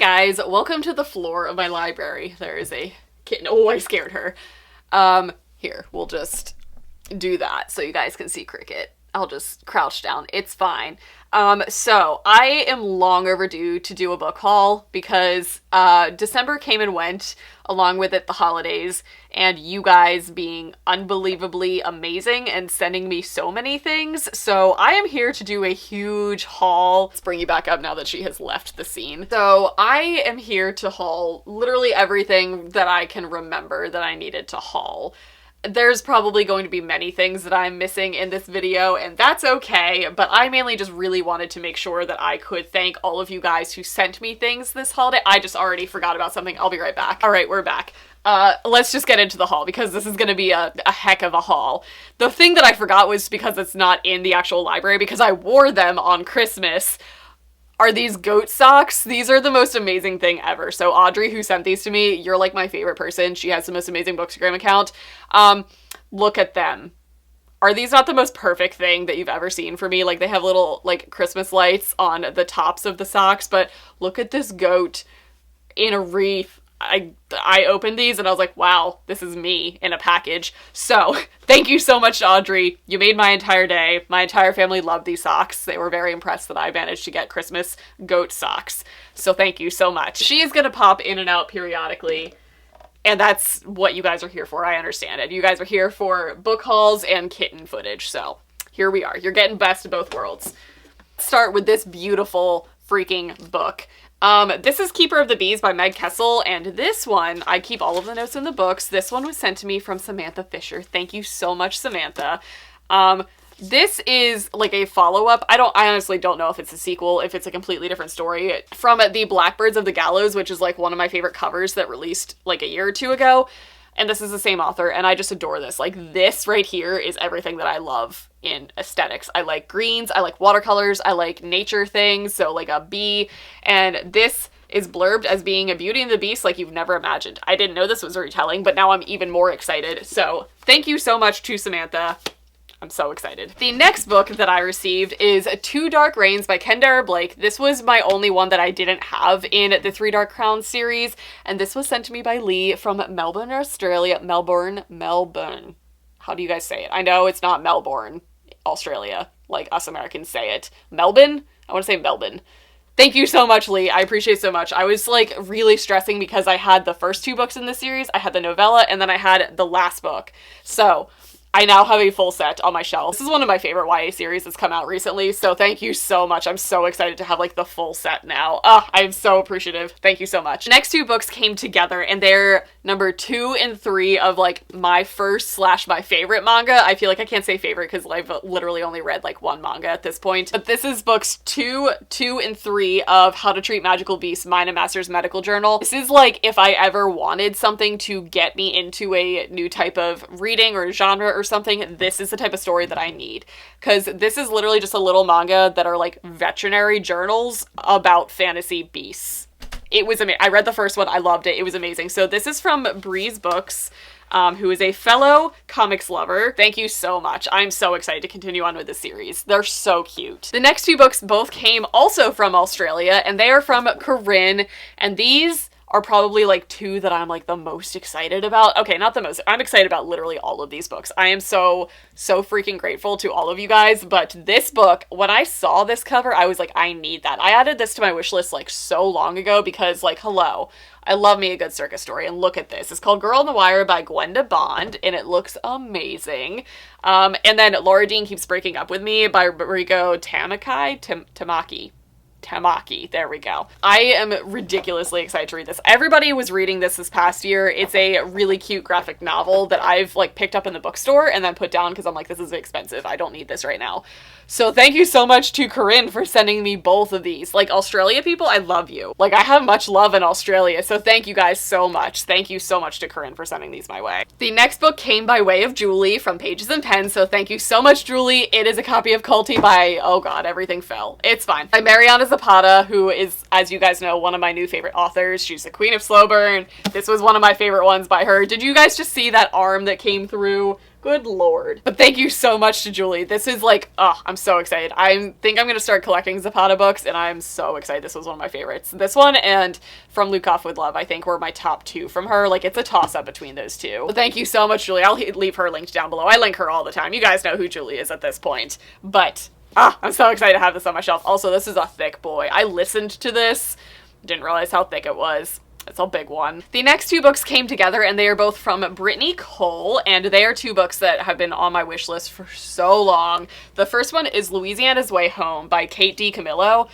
guys, welcome to the floor of my library. There is a kitten. Oh, I scared her. Here, we'll just do that so you guys can see Cricket. I'll just crouch down. It's fine. So I am long overdue to do a book haul because December came and went, along with it the holidays, and you guys being unbelievably amazing and sending me so many things. So I am here to do a huge haul. Let's bring you back up now that she has left the scene. So I am here to haul literally everything that I can remember that I needed to haul. There's probably going to be many things that I'm missing in this video, and that's okay, but I mainly just really wanted to make sure that I could thank all of you guys who sent me things this holiday. I just already forgot about something. I'll be right back. All right, we're back. Let's just get into the haul because this is going to be a heck of a haul. The thing that I forgot was because it's not in the actual library, because I wore them on Christmas, are these goat socks. These are the most amazing thing ever. So Audrey, who sent these to me, you're like my favorite person. She has the most amazing Bookstagram account. Look at them. Are these not the most perfect thing that you've ever seen for me? Like, they have little like Christmas lights on the tops of the socks, but look at this goat in a wreath. I opened these and I was like, wow, this is me in a package. So thank you so much, Audrey. You made my entire day. My entire family loved these socks. They were very impressed that I managed to get Christmas goat socks. So thank you so much. She is going to pop in and out periodically, and that's what you guys are here for. I understand it. You guys are here for book hauls and kitten footage. So here we are. You're getting best of both worlds. Let's start with this beautiful freaking book. This is Keeper of the Bees by Meg Kessel, and this one, I keep all of the notes in the books. This one was sent to me from Samantha Fisher. Thank you so much, Samantha. This is like a follow-up. I honestly don't know if it's a sequel, if it's a completely different story, from the Blackbirds of the Gallows, which is like one of my favorite covers that released like a year or two ago. And this is the same author, and I just adore this. Like, this right here is everything that I love in aesthetics. I like greens, I like watercolors, I like nature things, so like a bee, and this is blurbed as being a Beauty and the Beast like you've never imagined. I didn't know this was a retelling, but now I'm even more excited. So thank you so much to Samantha. I'm so excited. The next book that I received is Two Dark Reigns by Kendara Blake. This was my only one that I didn't have in the Three Dark Crowns series, and this was sent to me by Lee from Melbourne, Australia. Melbourne. How do you guys say it? I know it's not Melbourne, Australia, like us Americans say it. Melbourne? I want to say Melbourne. Thank you so much, Lee. I appreciate it so much. I was like really stressing because I had the first two books in the series. I had the novella, and then I had the last book. So I now have a full set on my shelf. This is one of my favorite YA series that's come out recently, so thank you so much. I'm so excited to have like the full set now. I'm so appreciative. Thank you so much. The next two books came together, and they're number 2 and 3 of like my first / my favorite manga. I feel like I can't say favorite because I've literally only read like one manga at this point. But this is books 2, 2, and 3 of How to Treat Magical Beasts, Mine and Master's Medical Journal. This is like if I ever wanted something to get me into a new type of reading or genre or something, this is the type of story that I need, because this is literally just a little manga that are like veterinary journals about fantasy beasts. It was amazing. I read the first one. I loved it. It was amazing. So this is from Breeze Books, who is a fellow comics lover. Thank you so much. I'm so excited to continue on with this series. They're so cute. The next two books both came also from Australia, and they are from Corinne, and these are probably like two that I'm like the most excited about. Okay, not the most. I'm excited about literally all of these books. I am so freaking grateful to all of you guys, but this book, when I saw this cover, I was like, I need that. I added this to my wish list like so long ago because like, hello, I love me a good circus story, and look at this. It's called Girl on the Wire by Gwenda Bond, and it looks amazing. And then Laura Dean Keeps Breaking Up With Me by Riko Tamaki. There we go. I am ridiculously excited to read this. Everybody was reading this past year. It's a really cute graphic novel that I've like picked up in the bookstore and then put down because I'm like, this is expensive. I don't need this right now. So thank you so much to Corinne for sending me both of these. Like, Australia people, I love you. Like, I have much love in Australia, so thank you guys so much. Thank you so much to Corinne for sending these my way. The next book came by way of Julie from Pages and Pens, so thank you so much, Julie. It is a copy of Coltie Bye, oh god, everything fell. It's fine. By Mariana Zapata, who is, as you guys know, one of my new favorite authors. She's the queen of slow burn. This was one of my favorite ones by her. Did you guys just see that arm that came through Good lord. But thank you so much to Julie. This is like, oh, I'm so excited. I think I'm going to start collecting Zapata books, and I'm so excited. This was one of my favorites. This one and From Luke Off With Love, I think, were my top two from her. Like, it's a toss-up between those two. But thank you so much, Julie. I'll leave her linked down below. I link her all the time. You guys know who Julie is at this point. But, I'm so excited to have this on my shelf. Also, this is a thick boy. I listened to this. Didn't realize how thick it was. It's a big one. The next two books came together, and they are both from Brittany Cole, and they are two books that have been on my wish list for so long. The first one is Louisiana's Way Home by Kate DiCamillo.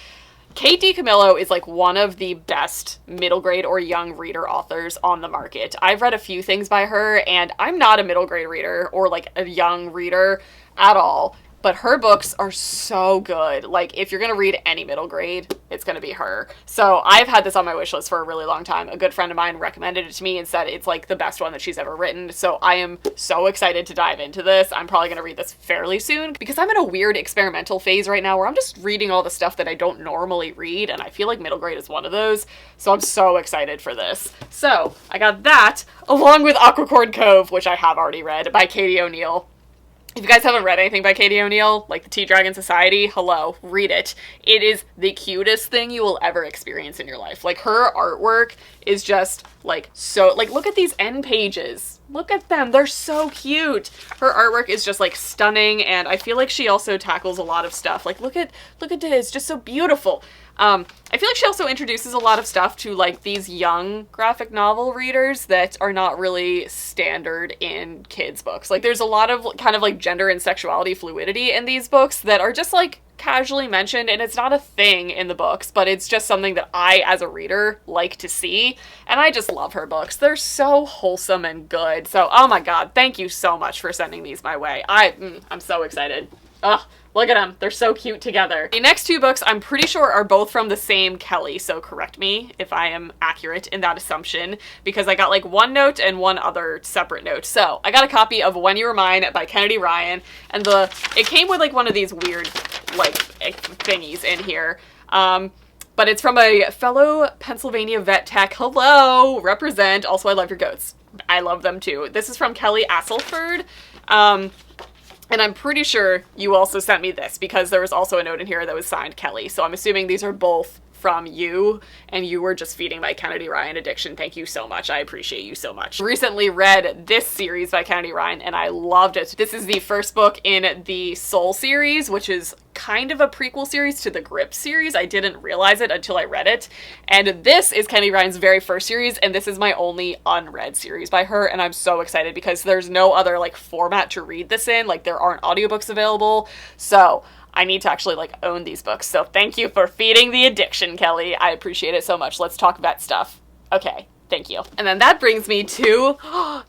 Kate DiCamillo is like one of the best middle grade or young reader authors on the market. I've read a few things by her, and I'm not a middle grade reader or like a young reader at all. But her books are so good. Like, if you're going to read any middle grade, it's going to be her. So I've had this on my wish list for a really long time. A good friend of mine recommended it to me and said it's like the best one that she's ever written. So I am so excited to dive into this. I'm probably going to read this fairly soon because I'm in a weird experimental phase right now where I'm just reading all the stuff that I don't normally read. And I feel like middle grade is one of those. So I'm so excited for this. So I got that along with Aquacord Cove, which I have already read, by Katie O'Neill. If you guys haven't read anything by Katie O'Neill, like the Tea Dragon Society, hello, read it. It is the cutest thing you will ever experience in your life. Like, her artwork is just, like, so, like, look at these end pages. Look at them. They're so cute. Her artwork is just, like, stunning, and I feel like she also tackles a lot of stuff. Like, look at this. Just so beautiful. I feel like she also introduces a lot of stuff to, like, these young graphic novel readers that are not really standard in kids' books. Like, there's a lot of kind of, like, gender and sexuality fluidity in these books that are just, like, casually mentioned, and it's not a thing in the books, but it's just something that I, as a reader, like to see, and I just love her books. They're so wholesome and good. So, oh my god, thank you so much for sending these my way. I'm so excited. Ugh. Look at them. They're so cute together. The next two books, I'm pretty sure, are both from the same Kelly, so correct me if I am accurate in that assumption, because I got like one note and one other separate note. So I got a copy of When You Were Mine by Kennedy Ryan, and it came with like one of these weird like thingies in here. But it's from a fellow Pennsylvania vet tech. Hello, represent. Also, I love your goats. I love them too. This is from Kelly Asselford. And I'm pretty sure you also sent me this because there was also a note in here that was signed Kelly. So I'm assuming these are both from you, and you were just feeding my Kennedy Ryan addiction. Thank you so much. I appreciate you so much. Recently read this series by Kennedy Ryan, and I loved it. This is the first book in the Soul series, which is kind of a prequel series to the Grip series. I didn't realize it until I read it. And this is Kennedy Ryan's very first series, and this is my only unread series by her, and I'm so excited because there's no other like format to read this in. Like, there aren't audiobooks available. So I need to actually like own these books. So thank you for feeding the addiction, Kelly. I appreciate it so much. Let's talk vet stuff. Okay. Thank you. And then that brings me to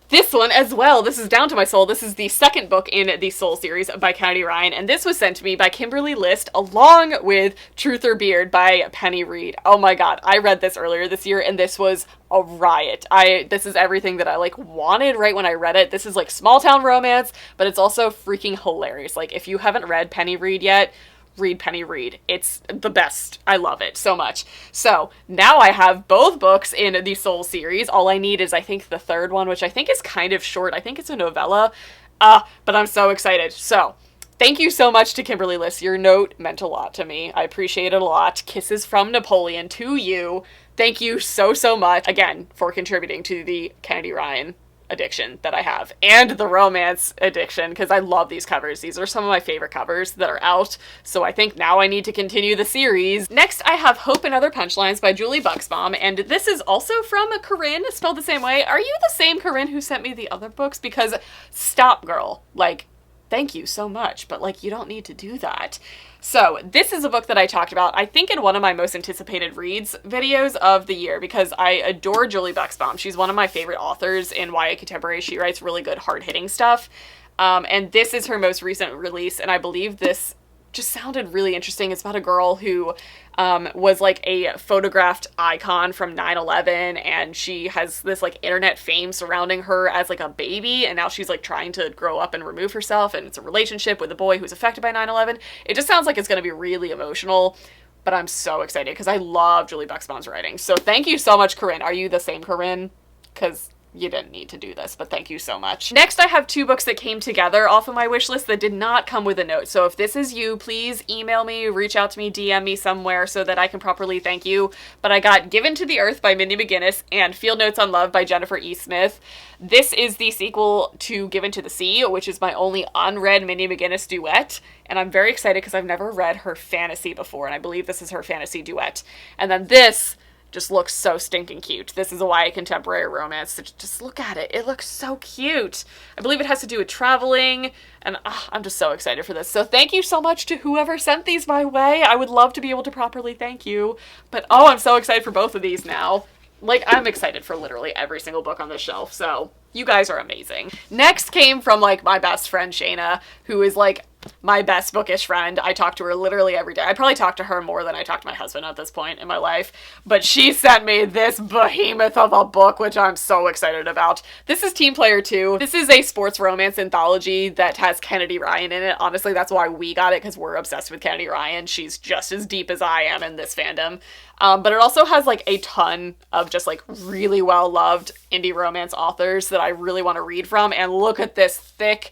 this one as well. This is Down to My Soul. This is the second book in the Soul series by Kennedy Ryan, and this was sent to me by Kimberly List along with Truth or Beard by Penny Reed. Oh my god, I read this earlier this year, and this was a riot. This is everything that I like wanted right when I read it. This is like small town romance, but it's also freaking hilarious. Like, if you haven't read Penny Reed yet, read Penny Reed. It's the best. I love it so much. So now I have both books in the Soul series. All I need is, I think, the third one, which I think is kind of short. I think it's a novella, but I'm so excited. So thank you so much to Kimberly List. Your note meant a lot to me. I appreciate it a lot. Kisses from Napoleon to you. Thank you so, so much, again, for contributing to the Kennedy Ryan addiction that I have, and the romance addiction, because I love these covers. These are some of my favorite covers that are out, so I think now I need to continue the series. Next, I have Hope and Other Punchlines by Julie Buxbaum, and this is also from Corinne, spelled the same way. Are you the same Corinne who sent me the other books? Because stop, girl. Like, thank you so much, but like, you don't need to do that. So this is a book that I talked about, I think, in one of my most anticipated reads videos of the year, because I adore Julie Buxbaum. She's one of my favorite authors in YA contemporary. She writes really good, hard-hitting stuff. And this is her most recent release, and I believe this just sounded really interesting. It's about a girl who was like a photographed icon from 9/11, and she has this like internet fame surrounding her as like a baby, and now she's like trying to grow up and remove herself, and it's a relationship with a boy who's affected by 9/11. It just sounds like it's going to be really emotional, but I'm so excited because I love Julie Buxbaum's writing. So thank you so much, Corinne. Are you the same Corinne? Because you didn't need to do this, but thank you so much. Next, I have 2 books that came together off of my wish list that did not come with a note. So if this is you, please email me, reach out to me, DM me somewhere so that I can properly thank you. But I got Given to the Earth by Mindy McGinnis and Field Notes on Love by Jennifer E. Smith. This is the sequel to Given to the Sea, which is my only unread Mindy McGinnis duet. And I'm very excited because I've never read her fantasy before, and I believe this is her fantasy duet. And then this just looks so stinking cute. This is a YA contemporary romance. So just look at it. It looks so cute. I believe it has to do with traveling, and I'm just so excited for this. So thank you so much to whoever sent these my way. I would love to be able to properly thank you, but I'm so excited for both of these now. Like, I'm excited for literally every single book on this shelf, so you guys are amazing. Next came from, like, my best friend, Shayna, who is, like, my best bookish friend. I talk to her literally every day. I probably talk to her more than I talk to my husband at this point in my life, but she sent me this behemoth of a book, which I'm so excited about. This is Team Player 2. This is a sports romance anthology that has Kennedy Ryan in it. Honestly, that's why we got it, because we're obsessed with Kennedy Ryan. She's just as deep as I am in this fandom. But it also has, like, a ton of just, like, really well-loved indie romance authors that I really want to read from, and look at this thick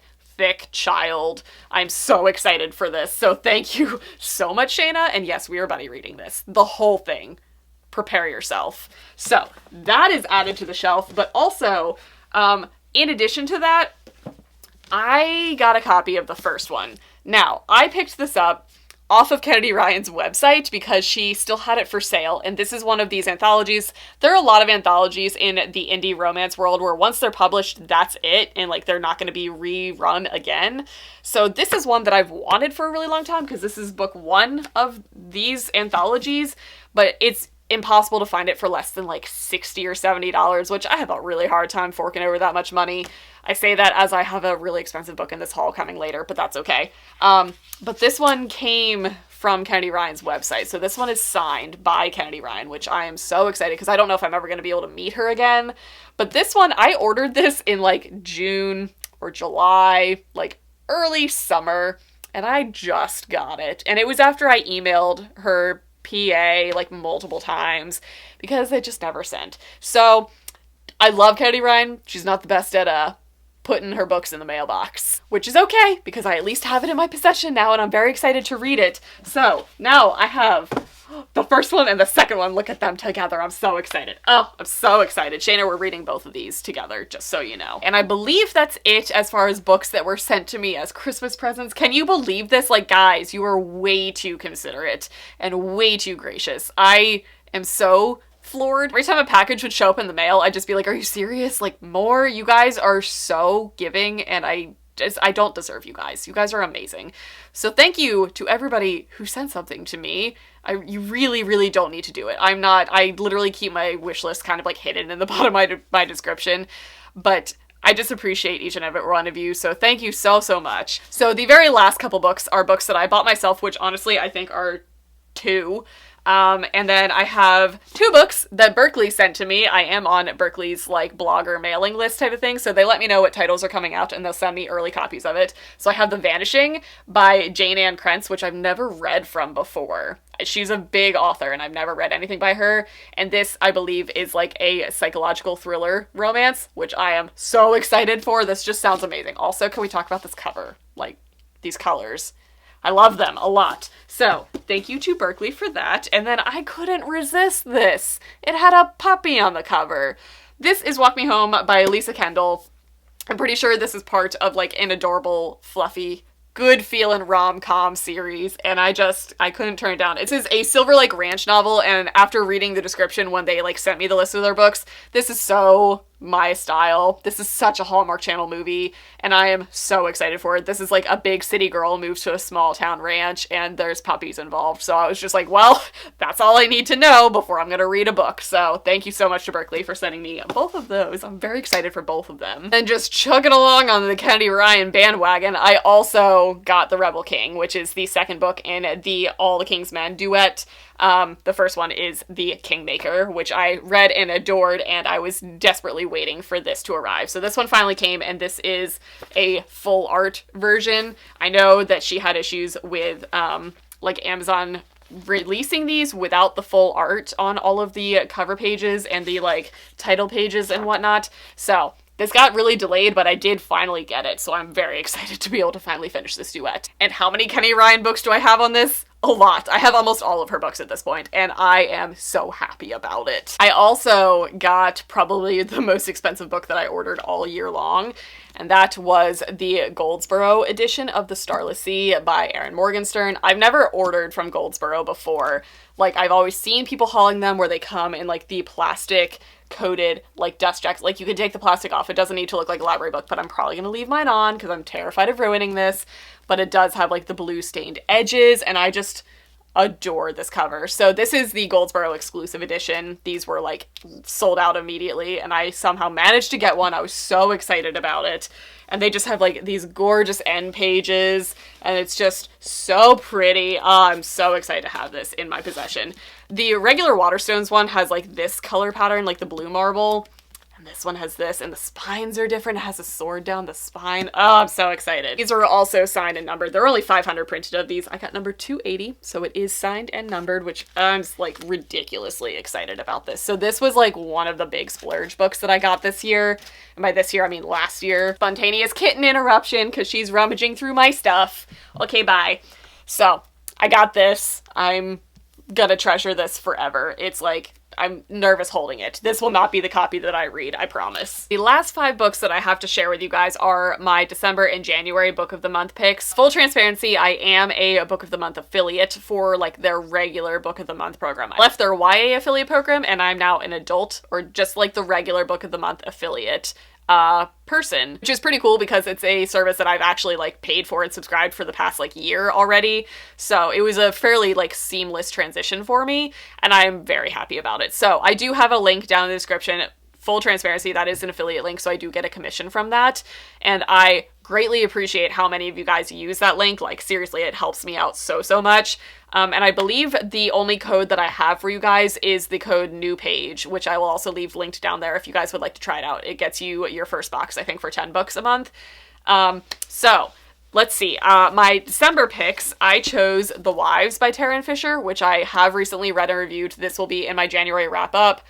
child. I'm so excited for this. So thank you so much, Shayna. And yes, we are buddy reading this. The whole thing. Prepare yourself. So that is added to the shelf. But also, in addition to that, I got a copy of the first one. Now, I picked this up off of Kennedy Ryan's website because she still had it for sale, and this is one of these anthologies. There are a lot of anthologies in the indie romance world where once they're published, that's it, and like they're not going to be rerun again. So this is one that I've wanted for a really long time because this is book 1 of these anthologies, but it's impossible to find it for less than like $60 or $70, which I have a really hard time forking over that much money. I say that as I have a really expensive book in this haul coming later, but that's okay. But this one came from Kennedy Ryan's website. So this one is signed by Kennedy Ryan, which I am so excited because I don't know if I'm ever going to be able to meet her again. But this one, I ordered this in like June or July, like early summer, and I just got it. And it was after I emailed her PA like multiple times because it just never sent. So I love Kennedy Ryan. She's not the best at putting her books in the mailbox, which is okay because I at least have it in my possession now and I'm very excited to read it. So now I have the first one and the second one. Look at them together. I'm so excited. Oh, I'm so excited. Shayna, we're reading both of these together, just so you know. And I believe that's it as far as books that were sent to me as Christmas presents. Can you believe this? Like, guys, you are way too considerate and way too gracious. I am so floored. Every time a package would show up in the mail, I'd just be like, are you serious? Like, more? You guys are so giving, and I don't deserve you guys. You guys are amazing. So thank you to everybody who sent something to me. You really, really don't need to do it. I literally keep my wish list kind of like hidden in the bottom of my description, but I just appreciate each and every one of you. So thank you so, so much. So the very last couple books are books that I bought myself, which honestly I think are 2. And then I have 2 books that Berkley sent to me. I am on Berkley's like blogger mailing list type of thing. So they let me know what titles are coming out and they'll send me early copies of it. So I have The Vanishing by Jane Ann Krentz, which I've never read from before. She's a big author and I've never read anything by her. And this, I believe, is like a psychological thriller romance, which I am so excited for. This just sounds amazing. Also, can we talk about this cover? Like, these colors. I love them a lot. So thank you to Berkley for that. And then I couldn't resist this. It had a puppy on the cover. This is Walk Me Home by Lisa Kendall. I'm pretty sure this is part of like an adorable, fluffy, good feeling rom-com series, and I couldn't turn it down. It is a Silver Lake Ranch novel, and after reading the description when they like sent me the list of their books, this is so my style. This is such a Hallmark Channel movie, and I am so excited for it. This is like a big city girl moves to a small town ranch, and there's puppies involved, so I was just like, well, that's all I need to know before I'm gonna read a book. So thank you so much to Berkley for sending me both of those. I'm very excited for both of them. And just chugging along on the Kennedy Ryan bandwagon, I also got The Rebel King, which is the second book in the All the King's Men duet. The first one is The Kingmaker, which I read and adored, and I was desperately waiting for this to arrive. So this one finally came, and this is a full art version. I know that she had issues with, like, Amazon releasing these without the full art on all of the cover pages and the like title pages and whatnot. So this got really delayed, but I did finally get it, so I'm very excited to be able to finally finish this duet. And how many Kenny Ryan books do I have on this? A lot. I have almost all of her books at this point, and I am so happy about it. I also got probably the most expensive book that I ordered all year long, and that was the Goldsboro edition of The Starless Sea by Erin Morgenstern. I've never ordered from Goldsboro before. Like, I've always seen people hauling them where they come in like the plastic coated like dust jackets. Like, you can take the plastic off. It doesn't need to look like a library book, but I'm probably gonna leave mine on because I'm terrified of ruining this. But it does have like the blue stained edges, and I just adore this cover. So this is the Goldsboro exclusive edition. These were like sold out immediately, and I somehow managed to get one. I was so excited about it. And they just have like these gorgeous end pages, and it's just so pretty. I'm so excited to have this in my possession. The regular Waterstones one has like this color pattern, like the blue marble. And this one has this, and the spines are different. It has a sword down the spine. Oh, I'm so excited. These are also signed and numbered. There are only 500 printed of these. I got number 280, so it is signed and numbered, which I'm like ridiculously excited about this. So this was like one of the big splurge books that I got this year. And by this year, I mean last year. Spontaneous kitten interruption, because she's rummaging through my stuff. Okay, bye. So I got this. I'm gonna treasure this forever. It's like, I'm nervous holding it. This will not be the copy that I read, I promise. The last 5 books that I have to share with you guys are my December and January Book of the Month picks. Full transparency, I am a Book of the Month affiliate for like their regular Book of the Month program. I left their YA affiliate program, and I'm now an adult, or just like the regular Book of the Month affiliate person, which is pretty cool because it's a service that I've actually like paid for and subscribed for the past like year already. So it was a fairly like seamless transition for me, and I'm very happy about it. So I do have a link down in the description. Full transparency, that is an affiliate link, so I do get a commission from that. And I greatly appreciate how many of you guys use that link. Like, seriously, it helps me out so much. And I believe the only code that I have for you guys is the code NEWPAGE, which I will also leave linked down there if you guys would like to try it out. It gets you your first box, I think, for 10 bucks a month. So let's see. My December picks, I chose The Wives by Taryn Fisher, which I have recently read and reviewed. This will be in my January wrap-up.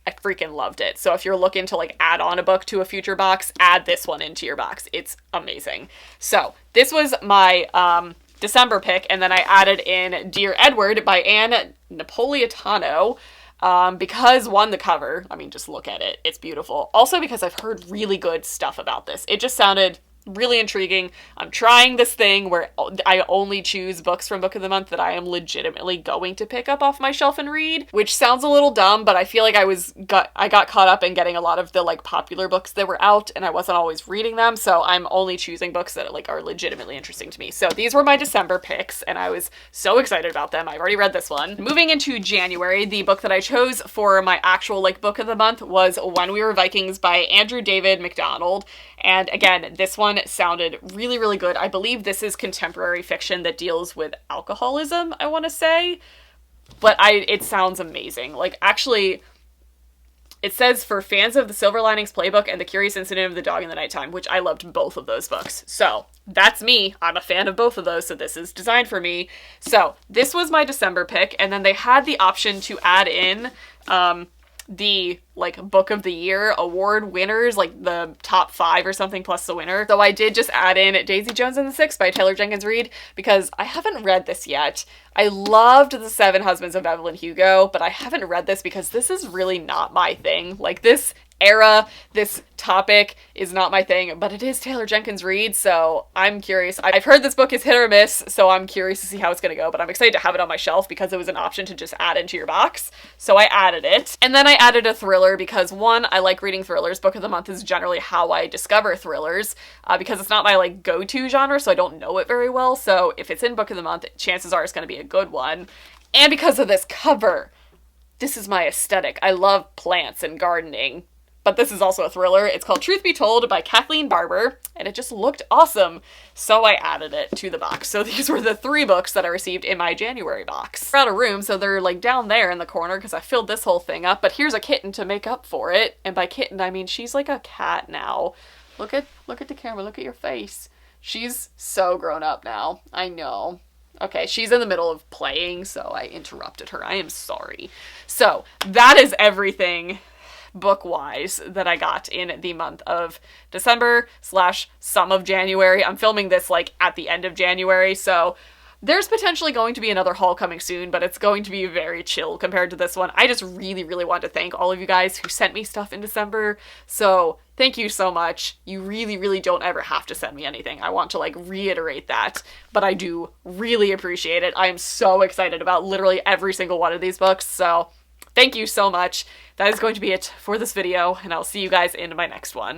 I freaking loved it. So if you're looking to like add on a book to a future box, add this one into your box. It's amazing. So this was my December pick, and then I added in Dear Edward by Anne Napolitano, because one, the cover, I mean, just look at it. It's beautiful. Also because I've heard really good stuff about this. It just sounded really intriguing. I'm trying this thing where I only choose books from Book of the Month that I am legitimately going to pick up off my shelf and read, which sounds a little dumb, but I feel like I got caught up in getting a lot of the like popular books that were out, and I wasn't always reading them, so I'm only choosing books that like are legitimately interesting to me. So these were my December picks, and I was so excited about them. I've already read this one. Moving into January, the book that I chose for my actual like Book of the Month was When We Were Vikings by Andrew David MacDonald. And again, this one sounded really good. I believe this is contemporary fiction that deals with alcoholism, I want to say. But it sounds amazing. Like, actually, it says for fans of The Silver Linings Playbook and The Curious Incident of the Dog in the Nighttime, which I loved both of those books. So that's me. I'm a fan of both of those, so this is designed for me. So this was my December pick, and then they had the option to add in the like Book of the Year award winners, like the top 5 or something plus the winner. So I did just add in Daisy Jones and the Six by Taylor Jenkins Reid because I haven't read this yet. I loved The Seven Husbands of Evelyn Hugo, but I haven't read this because this is really not my thing. Like, this era, this topic is not my thing, but it is Taylor Jenkins Reid, so I'm curious. I've heard this book is hit or miss, so I'm curious to see how it's gonna go, but I'm excited to have it on my shelf because it was an option to just add into your box, so I added it. And then I added a thriller because, one, I like reading thrillers. Book of the Month is generally how I discover thrillers, because it's not my like go-to genre, so I don't know it very well, so if it's in Book of the Month, chances are it's gonna be a good one. And because of this cover, this is my aesthetic. I love plants and gardening. But this is also a thriller. It's called Truth Be Told by Kathleen Barber, and it just looked awesome, so I added it to the box. So these were the 3 books that I received in my January box. We're out of room, so they're like down there in the corner because I filled this whole thing up, but here's a kitten to make up for it. And by kitten, I mean she's like a cat now. Look at the camera, look at your face. She's so grown up now. I know. Okay, she's in the middle of playing, so I interrupted her. I am sorry. So, that is everything book-wise that I got in the month of December / some of January. I'm filming this, like, at the end of January, so there's potentially going to be another haul coming soon, but it's going to be very chill compared to this one. I just really, really want to thank all of you guys who sent me stuff in December, so thank you so much. You really, really don't ever have to send me anything. I want to, like, reiterate that, but I do really appreciate it. I am so excited about literally every single one of these books, so thank you so much. That is going to be it for this video, and I'll see you guys in my next one.